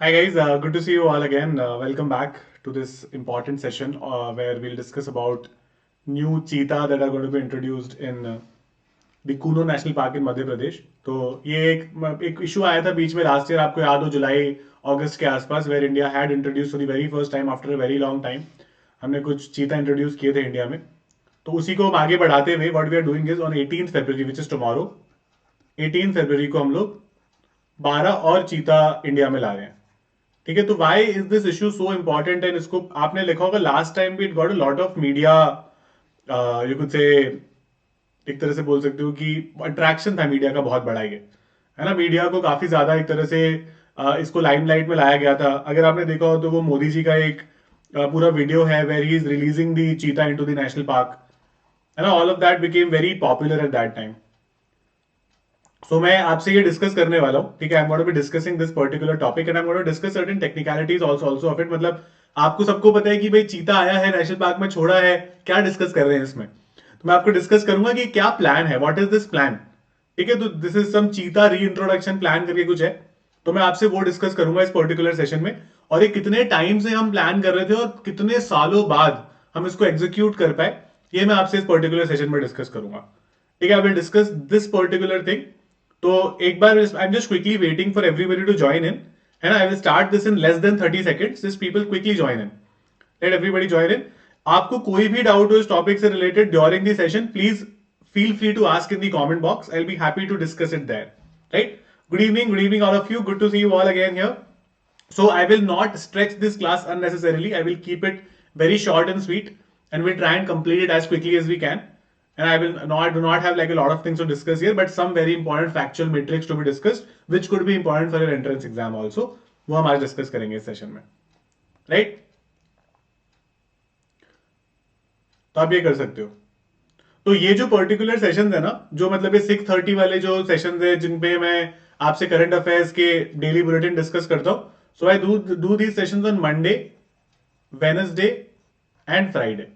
Hi guys, good to see you all again. Welcome back to this important session where we'll discuss about new cheetah that are going to be introduced in the Kuno National Park in Madhya Pradesh. तो ये एक issue आया था बीच में last year, आपको याद हो, जुलाई अगस्त के आसपास, where India had introduce for the very first time after a very long time हमने कुछ चीता इंट्रोड्यूस किए थे इंडिया में. तो उसी को हम आगे बढ़ाते हुए what we are doing is on 18th फरवरी विच इज टुमारो. 18 फरवरी को हम लोग 12 और चीता इंडिया में ला रहे हैं. ठीक है, तो why is this issue so important and इसको आपने लिखा होगा लास्ट टाइम भी it got a lot of media, you could say एक तरह से बोल सकते हो कि अट्रैक्शन था मीडिया का बहुत बड़ा ये, है ना. मीडिया को काफी ज्यादा एक तरह से इसको लाइमलाइट में लाया गया था. अगर आपने देखा हो तो वो मोदी जी का एक पूरा वीडियो है where he is releasing the cheetah into the national park, है ना. All of that became very popular at that time. So मैं आपसे ये डिस्कस करने वाला हूँ. ठीक है, I am going to be discussing this particular topic and I am going to discuss certain technicalities also of it. मतलब आपको सबको पता है कि भाई चीता आया है नेशनल पार्क में, छोड़ा है, क्या डिस्कस कर रहे हैं इसमें. तो मैं आपको डिस्कस करूंगा कि क्या प्लान है, व्हाट इज दिस प्लान. ठीक है, तो दिस इज सम चीता री इंट्रोडक्शन प्लान करके कुछ है. तो मैं आपसे वो डिस्कस करूंगा इस पर्टिकुलर सेशन में. और ये कितने टाइम से हम प्लान कर रहे थे और कितने सालों बाद हम इसको एग्जीक्यूट कर पाए, ये मैं आपसे इस पर्टिकुलर सेशन में डिस्कस करूंगा. ठीक है, I will discuss this particular thing. तो एक बार I am just quickly waiting for everybody to join in, है ना. I will start this in less than 30 seconds. This people quickly join in. Let everybody join in. आपको कोई भी doubt हो इस टॉपिक से related during the session, please feel free to ask in the comment box. I'll be happy to discuss it there. Right? Good evening, all of you. Good to see you all again here. So I will not stretch this class unnecessarily. I will keep it very short and sweet, and we'll try and complete it as quickly as we can. And I will not do not have like a lot of things to discuss here, but some very important factual metrics to be discussed, which could be important for your entrance exam also. वो हम आज discuss करेंगे इस session में. Right, तो आप ये कर सकते हो. तो ये जो पर्टिकुलर सेशन है ना, जो मतलब ये 6:30 वाले जो सेशन है जिनपे मैं आपसे करंट अफेयर्स के डेली बुलेटिन डिस्कस करता हूं. So I do these sessions on Monday, Wednesday and Friday.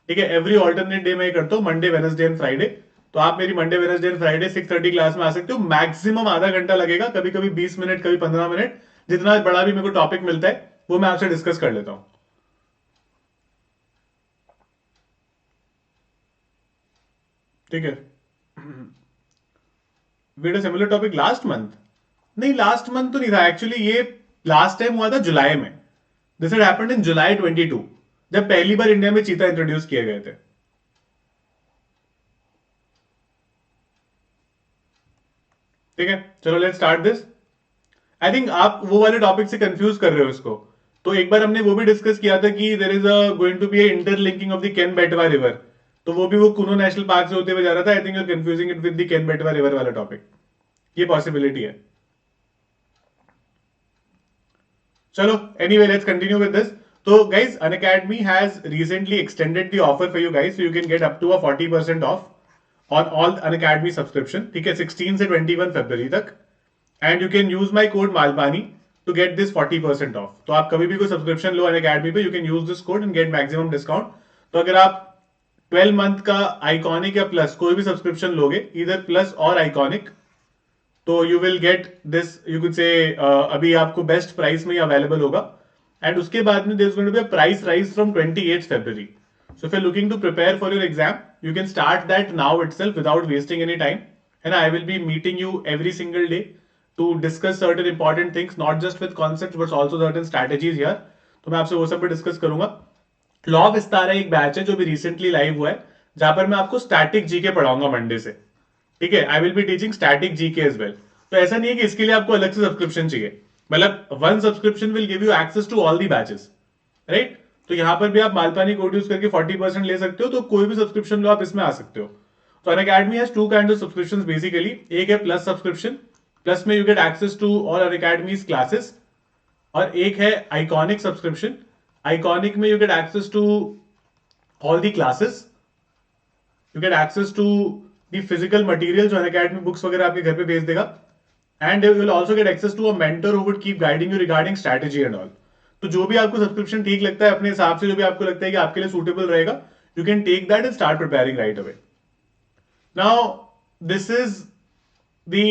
ठीक है, एवरी ऑल्टरनेट डे में करता हूँ, मंडे, वेनसडे एंड फ्राइडे. तो आप मेरी Monday, Wednesday and Friday 6:30 class में आ सकते हो. मैक्सिमम आधा घंटा लगेगा, कभी कभी 20 मिनट, कभी 15 मिनट. जितना बड़ा भी मेरे को टॉपिक मिलता है वो मैं आपसे डिस्कस कर लेता हूं. ठीक है, we had a similar topic last month. नहीं, लास्ट मंथ तो नहीं था एक्चुअली. ये लास्ट टाइम हुआ था जुलाई में. दिस हैड हैपेंड इन जुलाई 22, जब पहली बार इंडिया में चीता इंट्रोड्यूस किए गए थे. ठीक है, चलो let's start this. I think आप वो वाले टॉपिक से कंफ्यूज कर रहे हो इसको. तो एक बार हमने वो भी डिस्कस किया था कि there is a going to be interlinking of the Ken Betwa river. तो वो भी वो कुनो नेशनल पार्क से होते हुए जा रहा था. I think you are confusing it with the Ken Betwa river वाला टॉपिक. ये पॉसिबिलिटी है. चलो, anyway, let's continue with this. So guys, Unacademy has recently extended the offer for you guys, so you can get up to a 40% off on all Unacademy subscription. ठीक है, 16 से 21 फरवरी तक. And you can use my code Malpani to get this 40% off. तो आप कभी भी कोई सब्सक्रिप्शन लो अनअकैडमी पे, you can use this code and get maximum discount. तो अगर आप 12 मंथ का आइकॉनिक या प्लस कोई भी सब्सक्रिप्शन लोगे, इधर प्लस और आइकॉनिक, तो you will get this, you could say अभी आपको बेस्ट प्राइस में अवेलेबल होगा. एंड उसके बाद में there is going to be a price rise from 28 फरवरी. So if you are looking to prepare for your exam, you can start that now itself without wasting any time. And I will be meeting you every single day to discuss certain important things, not just with concept but also certain strategies here. तो मैं आपसे वो सब भी discuss करूंगा. Law of Vistara एक batch है जो भी रिसेंटली लाइव हुआ है, जहां पर मैं आपको स्टैटिक जीके पढ़ाऊंगा मंडे से. ठीक है, I will be teaching static GK as well. तो ऐसा नहीं है कि इसके लिए आपको अलग से सब्सक्रिप्शन चाहिए. मतलब one subscription will give you access to all the batches. Right, तो यहां पर भी आप मालपानी कोड यूज करके 40% ले सकते हो. तो कोई भी सब्सक्रिप्शन लो, आप इसमें आ सकते हो. तो Unacademy has two kind of subscription basically. एक है प्लस सब्सक्रिप्शन, प्लस में you get access to all Unacademy's classes. और एक है आइकॉनिक सब्सक्रिप्शन. आइकॉनिक में you get access to all the classes, you get access to the physical material जो Unacademy books वगैरह आपके घर पे भेज देगा. And you will also get access to a mentor who would keep guiding you regarding strategy and all. तो जो भी आपको सब्सक्रिप्शन ठीक लगता है अपने हिसाब से, जो भी आपको लगता है कि आपके लिए सूटेबल रहेगा, you can take that and start preparing right away. Now this is the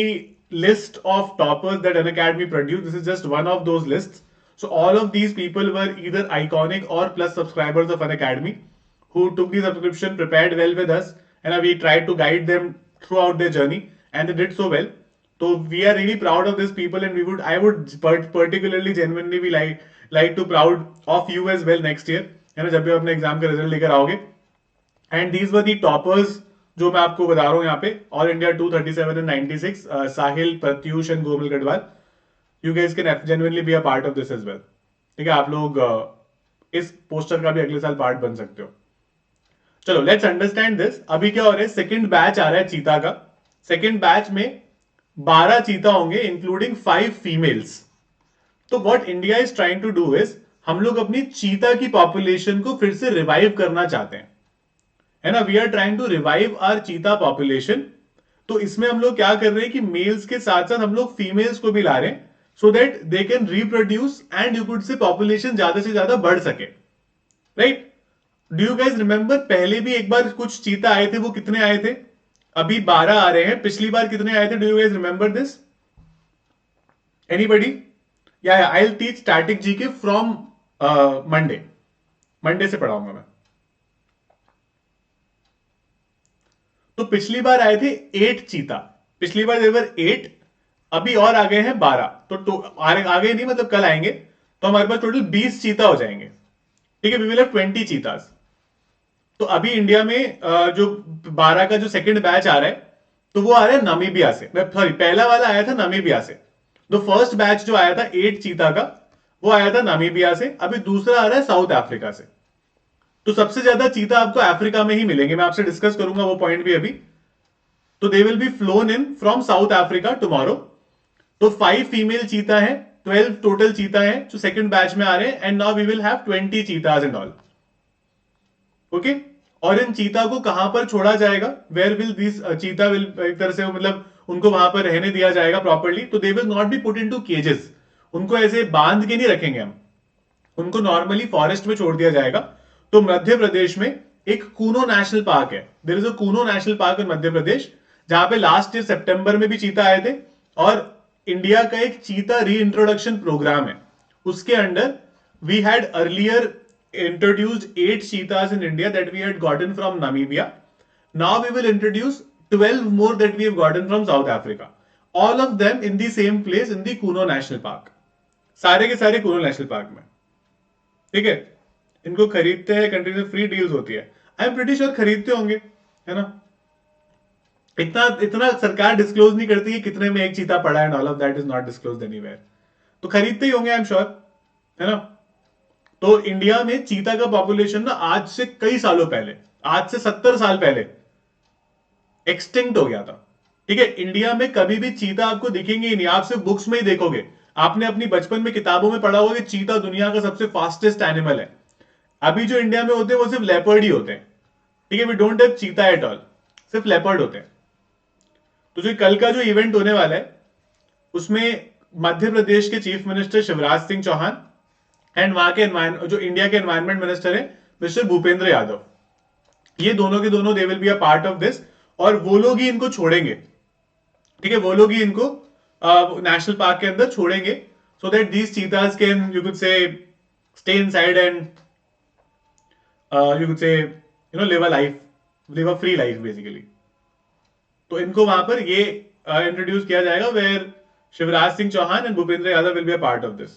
list of toppers that Unacademy produced. This is just one of those lists. So all of these people were either iconic or plus subscribers of Unacademy who took the subscription, prepared well with us, and we tried to guide them throughout their journey, and they did so well. So we are really proud of these people, and I would particularly genuinely be like to proud of you as well next year, है ना, जब भी अपने exam का result लेकर आओगे. And these were the toppers जो मैं आपको बता रहा हूँ यहाँ पे, all India 237 and 96, Sahil, Pratyush and Gomal Garhwal. You guys can genuinely be a part of this as well. ठीक है, आप लोग इस पोस्टर का भी अगले साल पार्ट बन सकते हो. चलो लेट्स अंडरस्टैंड दिस. अभी क्या हो रहा है, सेकंड बैच आ रहा है चीता का. सेकंड बैच में 12 चीता होंगे इंक्लूडिंग 5 फीमेल्स. तो what India is trying to do is, हम लोग अपनी चीता की पॉपुलेशन को फिर से रिवाइव करना चाहते हैं, है ना. We are trying to revive our cheetah population. तो इसमें हम लोग क्या कर रहे हैं कि मेल्स के साथ साथ हम लोग फीमेल्स को भी ला रहे हैं, so that they can reproduce and you could से पॉपुलेशन ज्यादा से ज्यादा बढ़ सके. Right. Do you guys remember, पहले भी एक बार कुछ चीता आए थे, वो कितने आए थे? अभी 12 आ रहे हैं. पिछली बार कितने आए थे? Do you guys remember this? Anybody? या I will teach static GK from Monday से पढ़ाऊंगा मैं. तो पिछली बार आए थे 8 चीता. पिछली बार देवर 8, अभी और आ गए हैं 12. तो आगे नहीं, मतलब कल आएंगे तो हमारे पास टोटल 20 चीता हो जाएंगे. ठीक है, वी विल हैव 20 चीतास. तो अभी इंडिया में जो 12 का जो सेकंड बैच आ रहा है, तो वो आ रहा है नामीबिया से. सॉरी, पहला वाला आया था नामीबिया से. तो फर्स्ट बैच जो आया था 8 चीता का, वो आया था नामीबिया से. अभी दूसरा आ रहा है साउथ अफ्रीका से. तो सबसे ज्यादा चीता आपको अफ्रीका में ही मिलेंगे. मैं आपसे डिस्कस करूंगा वो पॉइंट भी अभी. तो they will B flown in from south Africa tomorrow. तो 5 फीमेल चीता है, 12 टोटल चीता है जो सेकंड बैच में आ रहे हैं. And now we will have 20 cheetahs and all. Okay. और इन चीता को कहां पर छोड़ा जाएगा? Where will this cheetah will, एक तरह से मतलब उनको वहां पर रहने दिया जाएगा प्रॉपर्ली. तो they will not be put into cages. उनको ऐसे बांध के नहीं रखेंगे हम, उनको नॉर्मली फॉरेस्ट में छोड़ दिया जाएगा. तो मध्य प्रदेश में एक कूनो नेशनल पार्क है. There is a Kuno national park in Madhya Pradesh, जहां पे लास्ट ईयर सितंबर में भी चीता आए थे. और इंडिया का एक चीता री इंट्रोडक्शन प्रोग्राम है. उसके under we had earlier introduced 8 cheetahs in India that we had gotten from Namibia. Now we will introduce 12 more that we have gotten from South Africa. All of them in the same place in the Kuno National Park. सारे के सारे कुनो national park में. ठीक है. इनको खरीदते हैं, country से फ्री डील्स होती है. आई एम प्रीटी श्योर खरीदते होंगे, है ना. इतना सरकार डिस्क्लोज नहीं करती है कितने में एक चीता पड़ा है. All of that is not disclosed anywhere. तो खरीदते ही होंगे, आई एम श्योर, है ना. तो इंडिया में चीता का पॉपुलेशन ना आज से कई सालों पहले, आज से 70 साल पहले एक्सटिंक्ट हो गया था. ठीक है. इंडिया में कभी भी चीता आपको दिखेंगे ही नहीं. आप सिर्फ बुक्स में ही देखोगे. आपने अपनी बचपन में किताबों में पढ़ा होगा कि चीता दुनिया का सबसे फास्टेस्ट एनिमल है. अभी जो इंडिया में होते हैं वो सिर्फ लेपर्ड ही होते हैं. ठीक है. वी डोंट हैव चीता एट ऑल. सिर्फ लेपर्ड होते हैं. तो जो कल का जो इवेंट होने वाला है, उसमें मध्य प्रदेश के chief minister Shivraj Singh Chouhan and वहां के जो इंडिया के एनवायरमेंट मिनिस्टर है मिस्टर भूपेंद्र यादव, ये दोनों के दोनों they will be a part of this. और वो लोग ही इनको छोड़ेंगे. ठीक है. वो लोग ही इनको नेशनल पार्क के अंदर छोड़ेंगे, so that these cheetahs can, you could say, stay inside and you could say, you know, live a free life basically. तो इनको वहां पर ये इंट्रोड्यूस किया जाएगा, where Shivraj Singh Chouhan and Bhupender Yadav will be a part of this.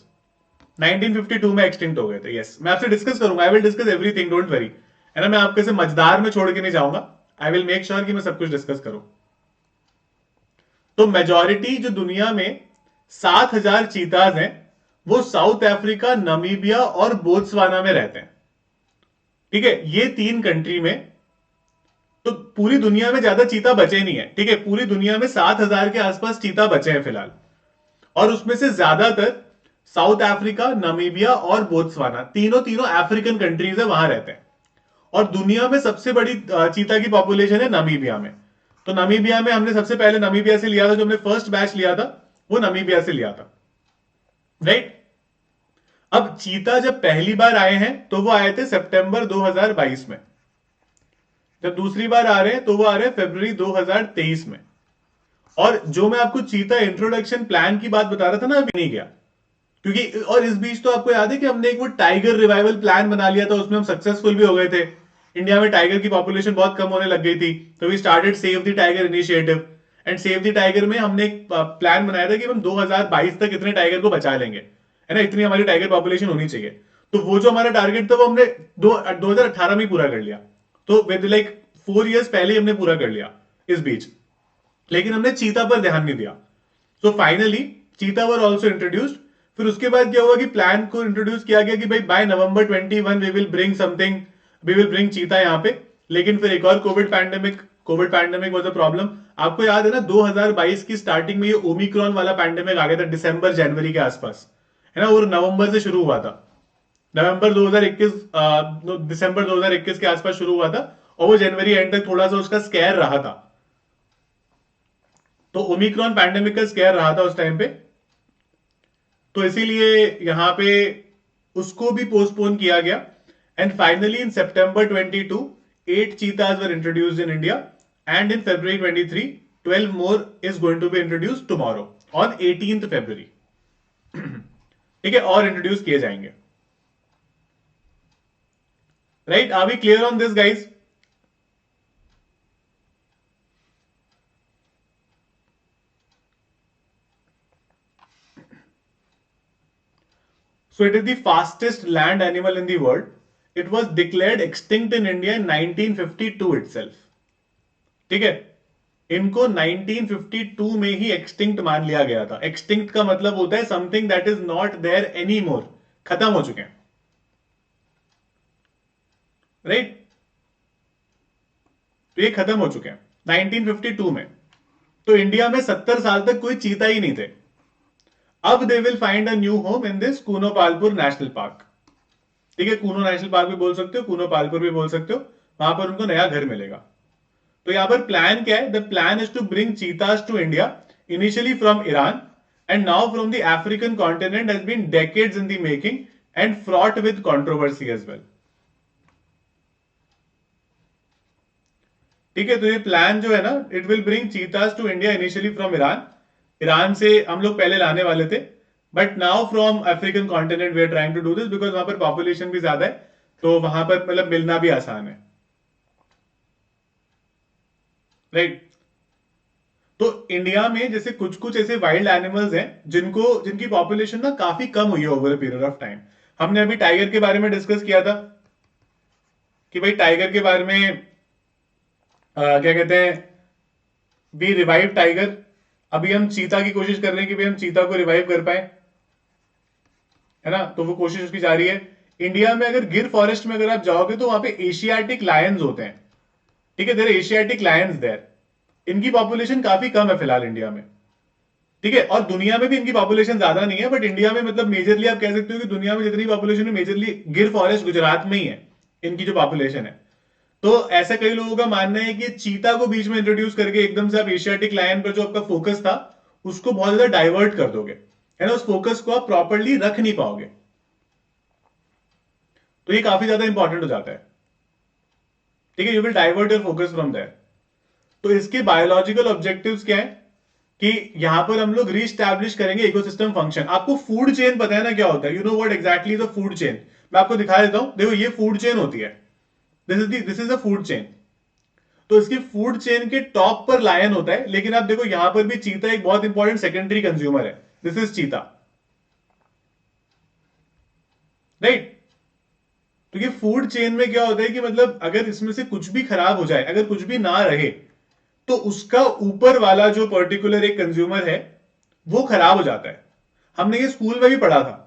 1952 में एक्सटिंक्ट हो गए थे. यस, मैं आपसे डिस्कस करूंगा. आई will discuss everything, don't worry, है ना. मैं आपको ऐसे मजदार में छोड़ के नहीं जाऊंगा. आई विल मेक श्योर कि मैं सब कुछ डिस्कस करूं. तो मेजॉरिटी जो दुनिया में 7000 चीताज हैं, वो साउथ अफ्रीका, नामीबिया और बोत्सवाना में रहते हैं. ठीक है. ये 3 कंट्री में. तो पूरी दुनिया में ज्यादा चीता बचे नहीं है. ठीक है. पूरी दुनिया में 7000 के आसपास चीता बचे हैं फिलहाल. और उसमें से ज्यादातर साउथ अफ्रीका, नामीबिया और बोत्सवाना, तीनों अफ्रीकन कंट्रीज है, वहां रहते हैं. और दुनिया में सबसे बड़ी चीता की पॉपुलेशन है नामीबिया में. तो नामीबिया में हमने सबसे पहले नामीबिया से लिया था. जो हमने फर्स्ट बैच लिया था वो नामीबिया से लिया था. राइट. अब चीता जब पहली बार आए हैं तो वो आए थे सितंबर 2022 में. जब दूसरी बार आ रहे हैं तो वो आ रहे हैं फरवरी 2023 में. और जो मैं आपको चीता इंट्रोडक्शन प्लान की बात बता रहा था ना, अभी नहीं गया, क्योंकि और इस बीच तो आपको याद है कि हमने एक वो टाइगर रिवाइवल प्लान बना लिया था, उसमें हम सक्सेसफुल भी हो गए थे। इंडिया में टाइगर की पॉपुलेशन बहुत कम होने लग गई थी, तो we started save the tiger initiative. And save the tiger में हमने एक प्लान बनाया था कि हम 2022 तक इतने टाइगर को बचा लेंगे, है ना, इतनी हमारी टाइगर पॉपुलेशन होनी चाहिए। तो वो जो हमारा टारगेट था वो हमने 2018 में ही पूरा कर लिया। तो विद लाइक 4 इयर्स पहले ही हमने पूरा कर लिया इस बीच। लेकिन हमने चीता पर ध्यान नहीं दिया। सो फाइनली चीता वर ऑल्सो इंट्रोड्यूस्ड। फिर उसके बाद क्या हुआ कि प्लान को इंट्रोड्यूस किया गया कि भाई by November 21 we will bring something, we will bring cheetah यहाँ पे। लेकिन फिर एक और COVID pandemic was a problem. आपको याद है ना, 2022 की स्टार्टिंग में ये ओमिक्रॉन वाला पैंडेमिक आ गया था, दिसंबर जनवरी के आसपास, है ना, और नवंबर से शुरू हुआ था। नवंबर 2021, दिसंबर 2021 के आसपास शुरू हुआ था, और वो जनवरी एंड तक थोड़ा सा उसका स्कैर रहा था। तो ओमिक्रॉन पैंडेमिक का स्कैर रहा था उस टाइम पे, तो इसीलिए यहां पे उसको भी पोस्टपोन किया गया। And finally in September 22 8 cheetahs were introduced in India, and in February 23 12 more is going to be introduced tomorrow on 18th February। ठीक है, और इंट्रोड्यूस किए जाएंगे। Right, are we clear on this guys? So it is the fastest land animal in the world. It was declared extinct in India in 1952 itself. ठीक है, इनको 1952 में ही extinct मान लिया गया था। एक्सटिंक्ट का मतलब होता है something that is not there any more, खत्म हो चुके हैं। राइट, तो ये खत्म हो चुके हैं 1952 में। तो इंडिया में 70 साल तक कोई चीता ही नहीं थे। अब they will find a new home in this Kuno Palpur national park. ठीक है, कूनो नेशनल पार्क भी बोल सकते हो, कूनो पालपुर भी बोल सकते हो, वहां पर उनको नया घर मिलेगा। तो यहां पर प्लान क्या है? The plan is to bring cheetahs to India initially from Iran, and now from the African continent has been decades in the making and fraught with controversy as well. ठीक है, तो ये प्लान जो है ना, it will bring cheetahs to India initially from Iran. Iran से हम लोग पहले लाने वाले थे, but now from African continent we are trying to do this because वहां पर पॉपुलेशन भी ज्यादा है, तो वहां पर मतलब मिलना भी आसान है। राइट, तो इंडिया में जैसे कुछ कुछ ऐसे वाइल्ड एनिमल्स हैं जिनकी पॉपुलेशन ना काफी कम हुई है over a period of time. हमने अभी टाइगर के बारे में डिस्कस किया था कि भाई टाइगर के बारे में क्या कहते हैं, वी रिवाइव टाइगर। अभी हम चीता की कोशिश कर रहे हैं कि भाई हम चीता को रिवाइव कर पाए, है ना, तो वो कोशिश उसकी जारी है। इंडिया में अगर गिर फॉरेस्ट में अगर आप जाओगे तो वहां पे एशियाटिक लायंस होते हैं। ठीक है, देयर एशियाटिक लायंस देयर। इनकी पॉपुलेशन काफी कम है फिलहाल इंडिया में। ठीक है, और दुनिया में भी इनकी पॉपुलेशन ज्यादा नहीं है, बट इंडिया में मतलब मेजरली आप कह सकते हो कि दुनिया में जितनी पॉपुलेशन है मेजरली गिर फॉरेस्ट गुजरात में ही है इनकी जो पॉपुलेशन है। तो ऐसा कई लोगों का मानना है कि चीता को बीच में इंट्रोड्यूस करके एकदम से आप एशियाटिक लायन पर जो आपका फोकस था उसको बहुत ज्यादा डाइवर्ट कर दोगे, है ना, उस फोकस को आप प्रॉपरली रख नहीं पाओगे। तो ये काफी ज्यादा इंपॉर्टेंट हो जाता है। ठीक है, you will divert your focus from there. तो इसके बायोलॉजिकल ऑब्जेक्टिव्स क्या है कि यहां पर हम लोग रीस्टैब्लिश करेंगे इकोसिस्टम फंक्शन। आपको फूड चेन पता है ना क्या होता है? You know what exactly the food chain. मैं आपको दिखा देता हूं, देखो ये फूड चेन होती है, this is a food chain. तो इसकी फूड चेन के टॉप पर लायन होता है, लेकिन आप देखो यहां पर भी चीता एक बहुत इंपॉर्टेंट सेकेंडरी कंज्यूमर है। दिस इज चीता। राइट, तो ये फूड चेन में क्या होता है कि मतलब अगर इसमें से कुछ भी खराब हो जाए, अगर कुछ भी ना रहे, तो उसका ऊपर वाला जो पर्टिकुलर एक कंज्यूमर है वो खराब हो जाता है। हमने ये स्कूल में भी पढ़ा था,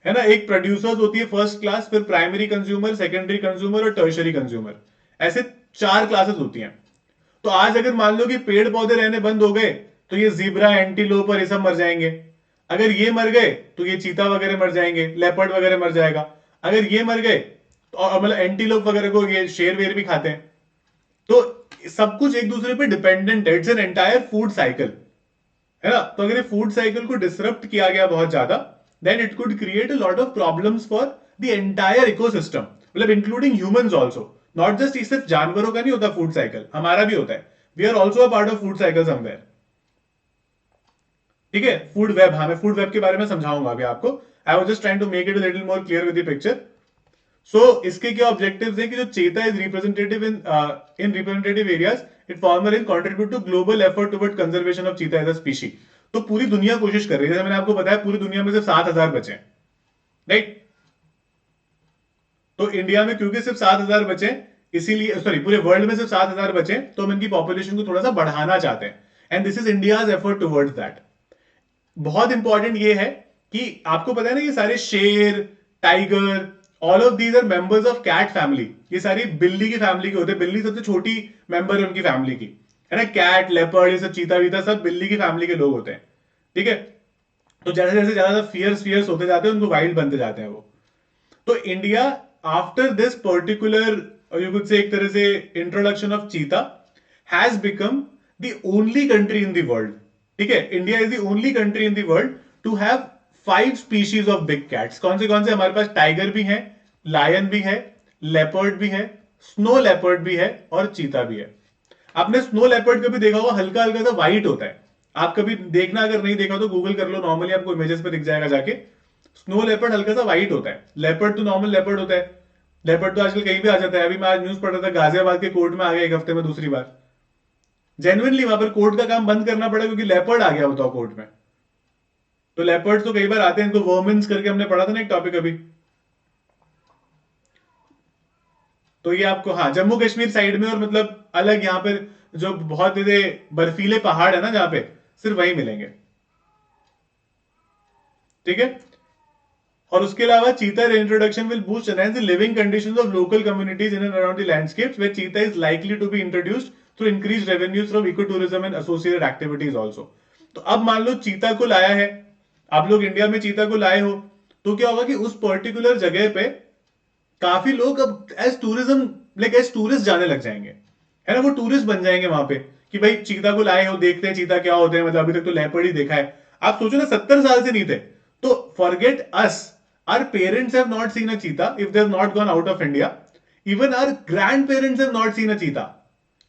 है ना, एक प्रोड्यूसर्स होती है फर्स्ट क्लास, फिर प्राइमरी कंज्यूमर, सेकेंडरी कंज्यूमर और टर्शरी कंज्यूमर, ऐसे 4 क्लासेस होती हैं। तो आज अगर मान लो कि पेड़ पौधे रहने बंद हो गए तो ये जीब्रा, एंटीलोप और ये सब मर जाएंगे। अगर ये मर गए तो ये चीता वगैरह मर जाएंगे, लेपर्ड वगैरह मर जाएगा। अगर ये मर गए तो मतलब एंटीलोप वगैरह को ये शेर वेर भी खाते हैं। तो सब कुछ एक दूसरे पे डिपेंडेंट है, it's an entire food cycle, है ना। तो अगर ये फूड साइकिल को डिसरप्ट किया गया बहुत ज्यादा, then it could create a lot of problems for the entire ecosystem, मतलब including humans also. Not just सिर्फ जानवरों का नहीं होता फूड साइकिल, हमारा भी होता है। We are also a part of food cycle somewhere. ठीक है, फूड वेब, हाँ मैं फूड वेब के बारे में समझाऊंगा अभी आपको। I was just trying to make it a little more clear with the picture. So इसके क्या ऑब्जेक्टिव्स है कि जो cheetah is representative in representative areas, it farmer in contribute to global effort toward conservation of cheetah as a species. तो पूरी दुनिया कोशिश कर रही है, जैसे मैंने आपको बताया पूरी दुनिया में सिर्फ 7,000 बचे हैं, राइट। तो इंडिया में क्योंकि सिर्फ 7,000 बचे, इसीलिए सॉरी पूरे वर्ल्ड में सिर्फ 7,000 बचे, तो हम इनकी पॉपुलेशन को थोड़ा सा बढ़ाना चाहते हैं, and this is India's effort towards that. बहुत इंपॉर्टेंट ये है कि आपको पता है ना, ये सारे शेर, tiger, all of these are members of cat family. ये सारी बिल्ली की फैमिली के होते हैं, बिल्ली सबसे छोटी मेंबर है उनकी फैमिली की, है ना। कैट, लेपर्ड, ये सब चीता वीता सब बिल्ली की फैमिली के लोग होते हैं, ठीक है। तो जैसे जैसे ज्यादा फियर्स फियर्स होते जाते हैं, उनको वाइल्ड बनते जाते हैं वो। तो India after this particular, you could say एक तरह से introduction of cheetah, has become the only country in the world, ठीक है। India is the only country in the world to have 5 species of big cats. कौन से हमारे पास tiger भी है, लायन भी है, लेपर्ड भी है, स्नो लेपर्ड भी है और चीता भी है। आपने स्नो लेपर्ड कभी देखा होगा, हल्का हल्का सा व्हाइट होता है। आप कभी देखना, अगर नहीं देखा तो गूगल कर लो, नॉर्मली आपको इमेजेस पे दिख जाएगा जाके। स्नो लेपर्ड हल्का सा व्हाइट होता है, लेपर्ड तो नॉर्मल लेपर्ड होता है। लेपर्ड तो आजकल कहीं भी आ जाता है। अभी मैं आज न्यूज पढ़ रहा था, गाजियाबाद के कोर्ट में आ गया एक हफ्ते में दूसरी बार। जेन्युइनली वहां पर कोर्ट का काम बंद करना पड़ा क्योंकि लेपर्ड आ गया, बताओ, कोर्ट में। तो लेपर्ड तो कई बार आते हैं, इनको वर्मिन्स करके हमने पढ़ा था ना एक टॉपिक अभी। तो ये आपको, हाँ, जम्मू कश्मीर साइड में, और मतलब अलग यहाँ पर जो बहुत बर्फीले पहाड़ है ना, जहां पे सिर्फ वही मिलेंगे, ठीक है। और उसके अलावा cheetah introduction will boost enhance the living conditions of local communities in and around the landscapes where cheetah is likely to be introduced through increased revenues from eco tourism and associated activities also. तो अब मान लो चीता को लाया है, आप लोग India में चीता को लाए हो, तो क्या होगा कि उस पर्टिकुलर जगह पे काफी लोग अब as tourism, like as tourist जाने लग जाएंगे, है ना। वो टूरिस्ट बन जाएंगे वहां पे कि भाई चीता को लाए हो, देखते हैं चीता क्या होते हैं। मतलब अभी तक तो लेपर्ड ही देखा है। आप सोचो ना, 70 साल से नहीं थे। तो forget us, our parents have not seen a cheetah if they have not gone out of India. Even our grand parents have not seen a cheetah,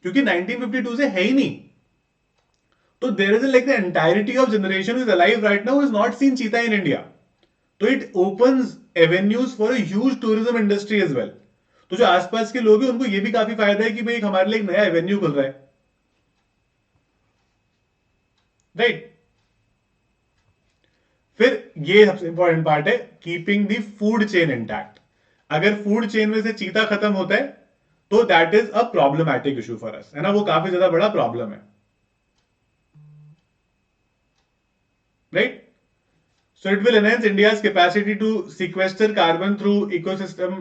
क्योंकि 1952 से है ही नहीं। तो there is like the entirety of generation is alive right now is not seen cheetah in India. तो it opens avenues for a huge tourism industry as well. तो जो आसपास के लोग हैं उनको ये भी काफी फायदा है कि भाई हमारे लिए एक नया एवेन्यू खुल रहा है, राइट। फिर ये सबसे इंपॉर्टेंट पार्ट है, keeping the food chain intact. अगर फूड चेन में से चीता खत्म होता है तो that is a problematic issue for us, है ना। वो काफी ज्यादा बड़ा प्रॉब्लम है, right. So it will enhance India's capacity to sequester carbon through ecosystem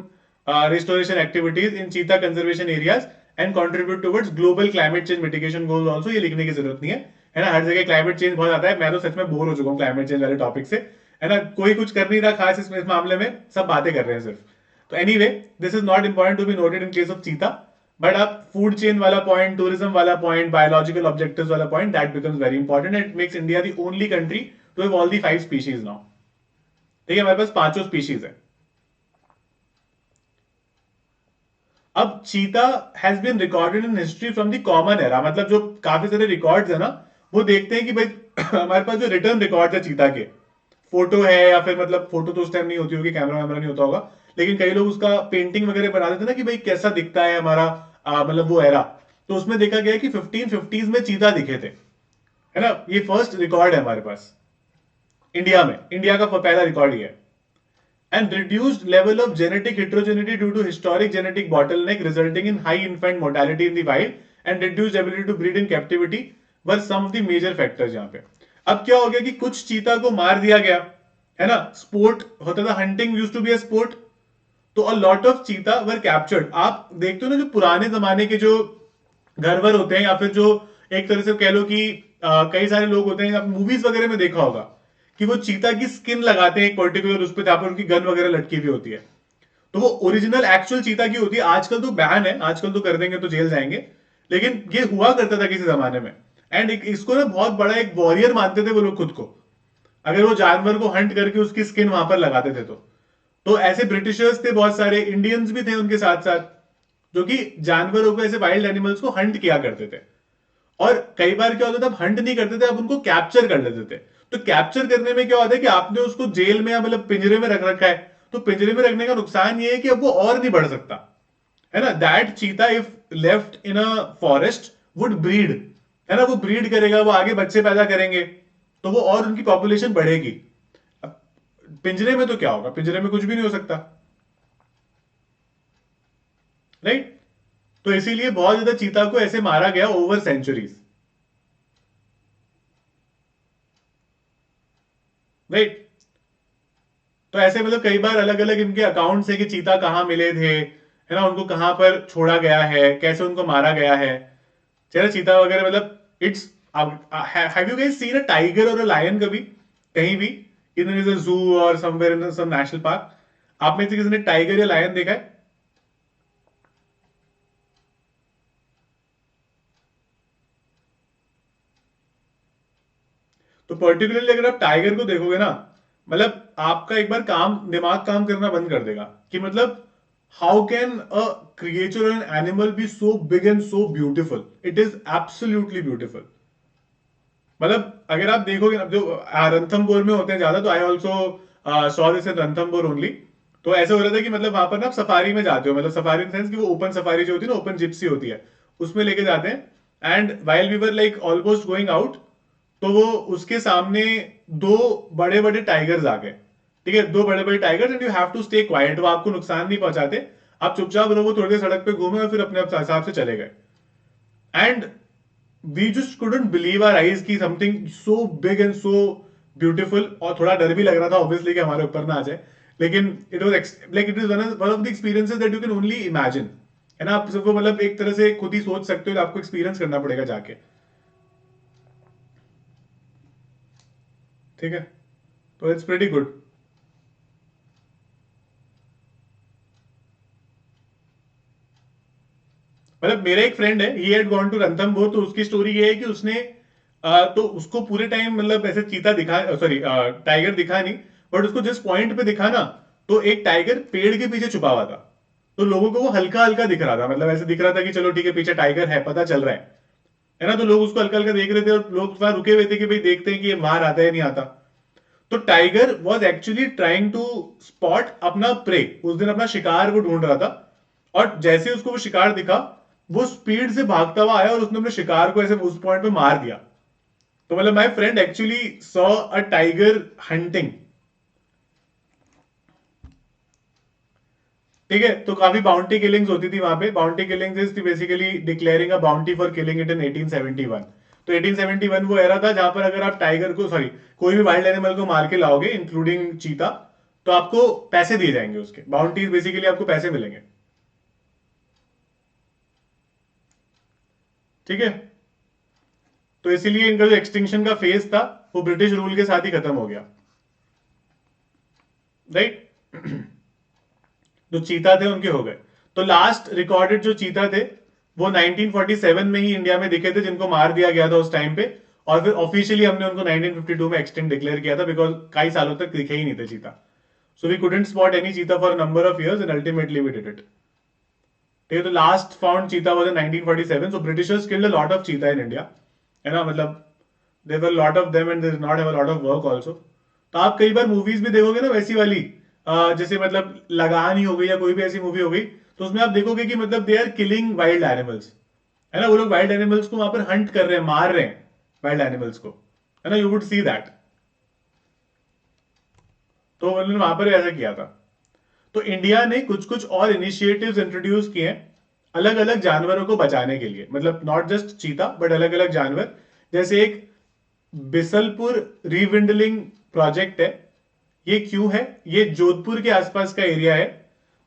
restoration activities in cheetah conservation areas and contribute towards global climate change mitigation goals also। ये लिखने की जरूरत नहीं है ना। हर जगह क्लाइमेट चेंज बहुत आता है, मैं तो सच में बोर हो चुका हूँ क्लाइमेट चेंज वाले टॉपिक से, है ना। कोई कुछ कर नहीं रहा खास इस मामले में, सब बातें कर रहे हैं सिर्फ। तो anyway, this is not important to be noted in case of cheetah, but आप फूड चेन वाला पॉइंट, टूरिज्म वाला पॉइंट, बायोलॉजिकल ऑब्जेक्टिव्स वाला point, that becomes very important and it makes India the only country to have all the 5 species now. ठीक है, हमारे पास 5 species है। अब cheetah has been recorded in history from the common era, मतलब जो काफी सारे रिकॉर्ड्स है ना, वो देखते हैं कि भाई हमारे पास जो रिटर्न रिकॉर्ड है चीता के, फोटो है या फिर, मतलब फोटो तो उस टाइम नहीं होती होगी, कैमरा वैमरा नहीं होता होगा, लेकिन कई लोग उसका पेंटिंग वगैरह बना देते ना कि भाई कैसा दिखता है हमारा मतलब वो एरा। तो उसमें देखा गया कि 1550s में चीता दिखे थे, है ना। ये फर्स्ट रिकॉर्ड है हमारे पास इंडिया में, इंडिया का पहला रिकॉर्ड ये है। And reduced level of genetic heterogeneity due to historic genetic bottleneck resulting in high infant mortality in the wild and reduced ability to breed in captivity were some of the major factors यहाँ पे। अब क्या हो गया कि कुछ चीता को मार दिया गया, है ना। स्पोर्ट होता था, hunting used to be a sport, तो अ लॉट ऑफ चीता वर कैप्चर्ड। आप देखते हो ना, जो पुराने जमाने के जो घरवर होते हैं, या फिर जो एक तरह से कह लो कि कई सारे लोग होते हैं, मूवीज वगैरह में देखा होगा कि वो चीता की स्किन लगाते हैं एक पर्टिकुलर उस पर, जहां पर उनकी गन वगैरह लटकी हुई होती है। तो वो ओरिजिनल एक्चुअल चीता की होती है। आजकल तो बैन है, आजकल तो कर देंगे तो जेल जाएंगे, लेकिन ये हुआ करता था किसी जमाने में। एंड इसको ना बहुत बड़ा एक वॉरियर मानते थे वो लोग खुद को, अगर वो जानवर को हंट करके उसकी स्किन वहां पर लगाते थे तो ऐसे ब्रिटिशर्स थे, बहुत सारे इंडियंस भी थे उनके साथ साथ, जो कि जानवरों को, ऐसे वाइल्ड एनिमल्स को हंट किया करते थे। और कई बार क्या होता था, अब हंट नहीं करते थे, अब उनको कैप्चर कर लेते थे। तो कैप्चर करने में क्या होता है कि आपने उसको जेल में या मतलब पिंजरे में रख रखा है, तो पिंजरे में रखने का नुकसान ये है कि अब वो और नहीं बढ़ सकता है ना। दैट चीता if left in a forest would breed, है ना, वो ब्रीड करेगा, वो आगे बच्चे पैदा करेंगे, तो वो और उनकी पॉपुलेशन बढ़ेगी। अब पिंजरे में तो क्या होगा, पिंजरे में कुछ भी नहीं हो सकता, राइट। तो इसीलिए बहुत ज्यादा चीता को ऐसे मारा गया ओवर सेंचुरीज, राइट। तो ऐसे मतलब कई बार अलग अलग इनके अकाउंट्स है कि चीता कहाँ मिले थे, है ना, उनको कहां पर छोड़ा गया है, कैसे उनको मारा गया है, चलो चीता वगैरह मतलब it's. Have you guys seen a tiger और अ लायन कभी कहीं भी, इन is a zoo or somewhere in some national park? आप में से किसी ने टाइगर या लायन देखा है? तो पर्टिकुलरली अगर आप टाइगर को देखोगे ना, मतलब आपका एक बार दिमाग काम करना बंद कर देगा कि मतलब how can a creature and animal be so big and so beautiful, it is absolutely beautiful. मतलब अगर आप देखोगे ना, जो रणथंभौर में होते हैं ज्यादा, तो I also saw this in Ranthambore only. तो ऐसे हो रहा था कि मतलब वहां पर ना आप सफारी में जाते हो, मतलब सफारी इन सेंस कि वो ओपन सफारी जो होती है ना, ओपन जिप्सी होती है, उसमें लेके जाते हैं। And while we were like almost going out, तो वो उसके सामने दो बड़े बड़े टाइगर्स आ गए, ठीक है, दो बड़े बड़े tigers, and you have to stay quite, वो आपको नुकसान नहीं पहुंचाते, आप चुपचाप रहो, थोड़ी देर सड़क पे घूमे और फिर अपने हिसाब से चले गए। And we just couldn't believe our eyes की something so big and so beautiful. और थोड़ा डर भी लग रहा था ऑब्वियसली कि हमारे ऊपर ना आ जाए, लेकिन it was like it is one of the experiences that you can only imagine, है ना। आप सबको मतलब एक तरह से खुद ही सोच सकते हो, आपको एक्सपीरियंस करना पड़ेगा जाके, ठीक है। तो इट्स प्रीटी गुड। मतलब मेरा एक फ्रेंड है, he had gone to Ranthambore, तो उसकी स्टोरी ये है कि उसने तो उसको पूरे टाइम मतलब ऐसे चीता दिखा, सॉरी टाइगर दिखा नहीं, बट उसको जिस पॉइंट पे दिखा ना, तो एक टाइगर पेड़ के पीछे छुपा हुआ था, तो लोगों को वो हल्का हल्का दिख रहा था, मतलब ऐसे दिख रहा था कि चलो ठीक है पीछे टाइगर है, पता चल रहा है ना। तो लोग उसको हल्का हल्का देख रहे थे और लोग वहां रुके हुए थे कि भाई देखते हैं कि ये बाहर आता है नहीं आता। तो tiger was actually trying to spot अपना प्रे, उस दिन अपना शिकार वो ढूंढ रहा था। और जैसे उसको वो शिकार दिखा, वो स्पीड से भागता हुआ आया और उसने अपने शिकार को ऐसे उस पॉइंट पे मार दिया। तो मतलब my friend actually saw a tiger hunting, ठीक है। तो काफी बाउंटी किलिंग्स होती थी वहां पे। Bounty killings is basically declaring a bounty for killing it in 1871। तो 1871 वो एरा था जहां पर अगर आप टाइगर को, सॉरी, कोई भी वाइल्ड एनिमल को मार के लाओगे इंक्लूडिंग चीता, तो आपको पैसे दिए जाएंगे, उसके बाउंटीज बेसिकली आपको पैसे मिलेंगे, ठीक है। तो इसीलिए इनका जो एक्सटिंक्शन का फेज था वो ब्रिटिश रूल के साथ ही खत्म हो गया, राइट। जो चीता थे उनके हो गए। तो लास्ट रिकॉर्डेड जो चीता थे वो 1947 में ही इंडिया में दिखे थे, जिनको मार दिया गया था उस टाइम पे। और फिर ऑफिशियली हमने उनको 1952 में एक्सटेंट डिक्लेयर किया था, बिकॉज कई सालों तक दिखे ही नहीं थे cheetah. So we couldn't spot any cheetah for number of years and ultimately we did it, ठीक है। तो last found cheetah was in 1947। So Britishers killed a lot of cheetah in India, है ना, मतलब there were lot of them and they did not have a lot of work also. तो आप कई बार movies भी देखोगे ना वैसी वाली, जैसे मतलब लगान ही हो गई या कोई भी ऐसी मूवी हो गई, तो उसमें आप देखोगे कि मतलब they are killing wild animals, है ना, वो लोग वाइल्ड एनिमल्स को वहां पर हंट कर रहे हैं, मार रहे हैं वाइल्ड एनिमल्स को, है ना, यू वुड सी दैट। तो उन्होंने वहां पर ऐसा किया था। तो इंडिया ने कुछ कुछ और इनिशिएटिव्स इंट्रोड्यूस किए हैं अलग अलग जानवरों को बचाने के लिए, मतलब नॉट जस्ट चीता बट अलग अलग जानवर। जैसे एक बिसलपुर रिविंडलिंग प्रोजेक्ट है। ये क्यों है? ये जोधपुर के आसपास का एरिया है,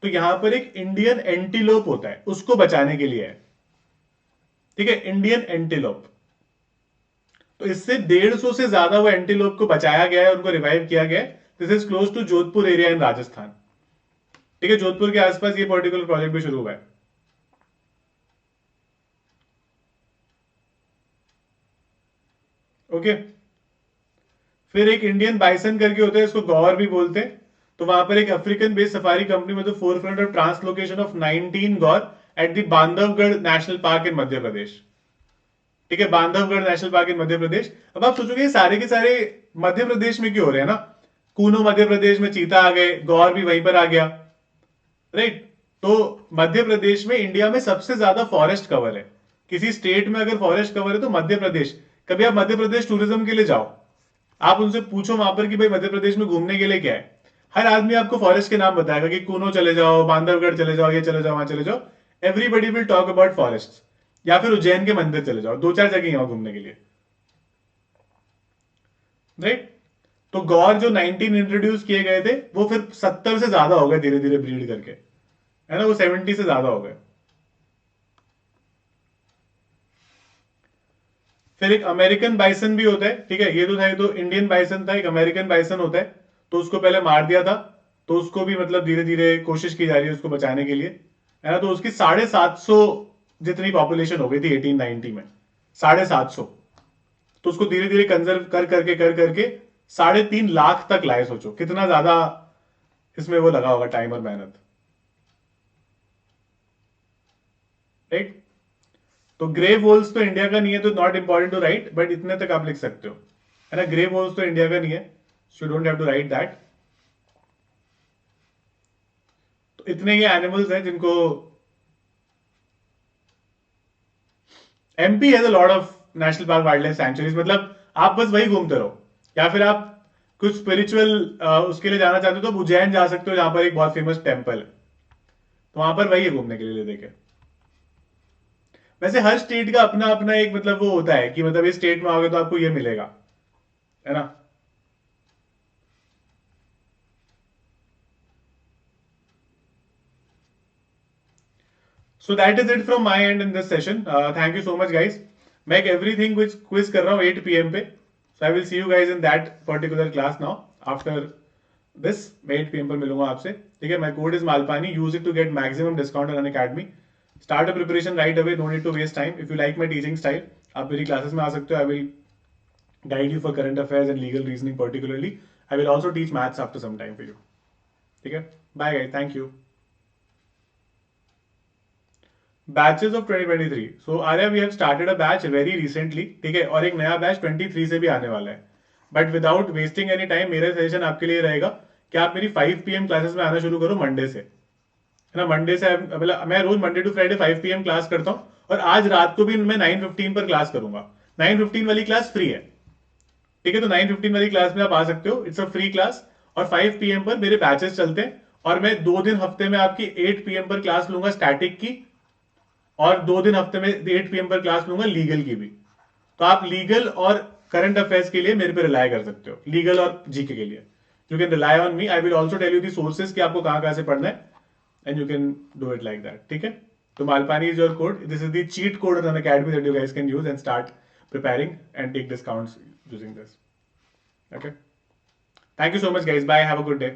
तो यहां पर एक इंडियन एंटीलोप होता है, उसको बचाने के लिए है, ठीक है, इंडियन एंटीलोप। तो इससे 150 से ज्यादा वो एंटीलोप को बचाया गया है, उनको रिवाइव किया गया है। This is close to Jodhpur area in Rajasthan, ठीक है, जोधपुर के आसपास ये पर्टिकुलर प्रोजेक्ट भी शुरू हुआ है, ओके। फिर एक इंडियन बाइसन करके होता है, इसको गौर भी बोलते हैं। तो वहां पर एक अफ्रीकन बेस्ड सफारी कंपनी में, तो forefront of translocation of 19 gaur at the Bandhavgarh national park in Madhya Pradesh, ठीक है, Bandhavgarh national park in Madhya Pradesh. अब आप सोचोगे सारे के सारे मध्य प्रदेश में क्यों हो रहे हैं ना, कूनो मध्य प्रदेश में, चीता आ गए, गौर भी वहीं पर आ गया, राइट। तो मध्य प्रदेश में इंडिया में सबसे ज्यादा फॉरेस्ट कवर है। किसी स्टेट में अगर फॉरेस्ट कवर है तो मध्य प्रदेश। कभी आप मध्य प्रदेश टूरिज्म के लिए जाओ, आप उनसे पूछो वहां पर कि भाई मध्य प्रदेश में घूमने के लिए क्या है, हर आदमी आपको फॉरेस्ट के नाम बताएगा कि कूनो चले जाओ, बांधवगढ़ चले जाओ, ये चले जाओ, वहां चले जाओ। Everybody will talk about forest. या फिर उज्जैन के मंदिर चले जाओ, दो चार जगह यहाँ घूमने के लिए, राइट। तो गौर जो 19 इंट्रोड्यूस किए गए थे वो फिर 70 से ज्यादा हो गए धीरे धीरे ब्रीड करके, है ना, वो 70 से ज्यादा हो गए। फिर एक अमेरिकन बाइसन भी होता है, ठीक है, ये तो था, ये तो इंडियन बाइसन था, एक अमेरिकन बाइसन होता है। तो उसको पहले मार दिया था, तो उसको भी मतलब धीरे धीरे कोशिश की जा रही है उसको बचाने के लिए, है ना। तो उसकी 750 जितनी पॉपुलेशन हो गई थी 1890 में, 750। तो उसको धीरे धीरे कंजर्व कर करके 3.5 लाख तक लाए। सोचो कितना ज्यादा इसमें वो लगा होगा टाइम और मेहनत, राइट। तो ग्रे वोल्स तो इंडिया का नहीं है, तो not important to write, but इतने तक आप लिख सकते हो, है ना। ग्रे वोल्स तो इंडिया का नहीं है, so don't have to write that. तो इतने ये एनिमल्स हैं जिनको MP has a lot of national park wild life sanctuaries. मतलब आप बस वही घूमते रहो, या फिर आप कुछ स्पिरिचुअल उसके लिए जाना चाहते हो तो उज्जैन जा सकते हो, जहां पर एक बहुत फेमस टेम्पल है, तो वहां पर वही है घूमने के लिए देखे। वैसे हर स्टेट का अपना अपना एक मतलब वो होता है कि मतलब इस स्टेट में आओगे तो आपको ये मिलेगा, है ना। So that is it from my and in this session. Thank you so much guys. मैं एक एवरीथिंग क्विज कर रहा हूँ 8 PM पे, so I will see you guys in that particular class now after this. मैं 8 PM पर मिलूंगा आपसे, ठीक है। My code is Malpani, use it to get maximum discount on Unacademy. Start a preparation right away, no need to waste time. If you like my teaching style, आप मेरी classes में आ सकते हो। I will guide you for current affairs and legal reasoning particularly. I will also teach maths after some time for you. ठीक है, bye guys, thank you. Batches of 2023, so Arya we have started a batch very recently, ठीक है, और एक नया batch 23 से भी आने वाला है। But without wasting any time मेरा सजेशन आपके लिए रहेगा कि आप मेरी 5 PM क्लासेस में आना शुरू करो मंडे से, है ना। मंडे से मतलब मैं रोज Monday to Friday 5 PM class करता हूँ, और आज रात को भी मैं 9:15 पर क्लास करूंगा। 9:15 वाली क्लास फ्री है, ठीक है। तो 9:15 वाली क्लास में आप आ सकते हो, इट्स अ फ्री क्लास। और 5 PM पर मेरे बैचेस चलते हैं, और मैं 2 दिन हफ्ते में आपकी 8 PM पर क्लास लूंगा स्टैटिक की, और 2 दिन हफ्ते में 8 PM पर क्लास लूंगा लीगल की भी। तो आप लीगल और करंट अफेयर्स के लिए मेरे पे रिलाय कर सकते हो, लीगल और जीके के लिए। You can rely on me, I will also tell you the sources कि आपको कहां कहां से पढ़ना है, and you can do it like that, ठीक है। तो Malpani is your code, this is the cheat code on Unacademy that you guys can use and start preparing and take discounts using this. Okay. Thank you so much, guys. Bye. Have a good day.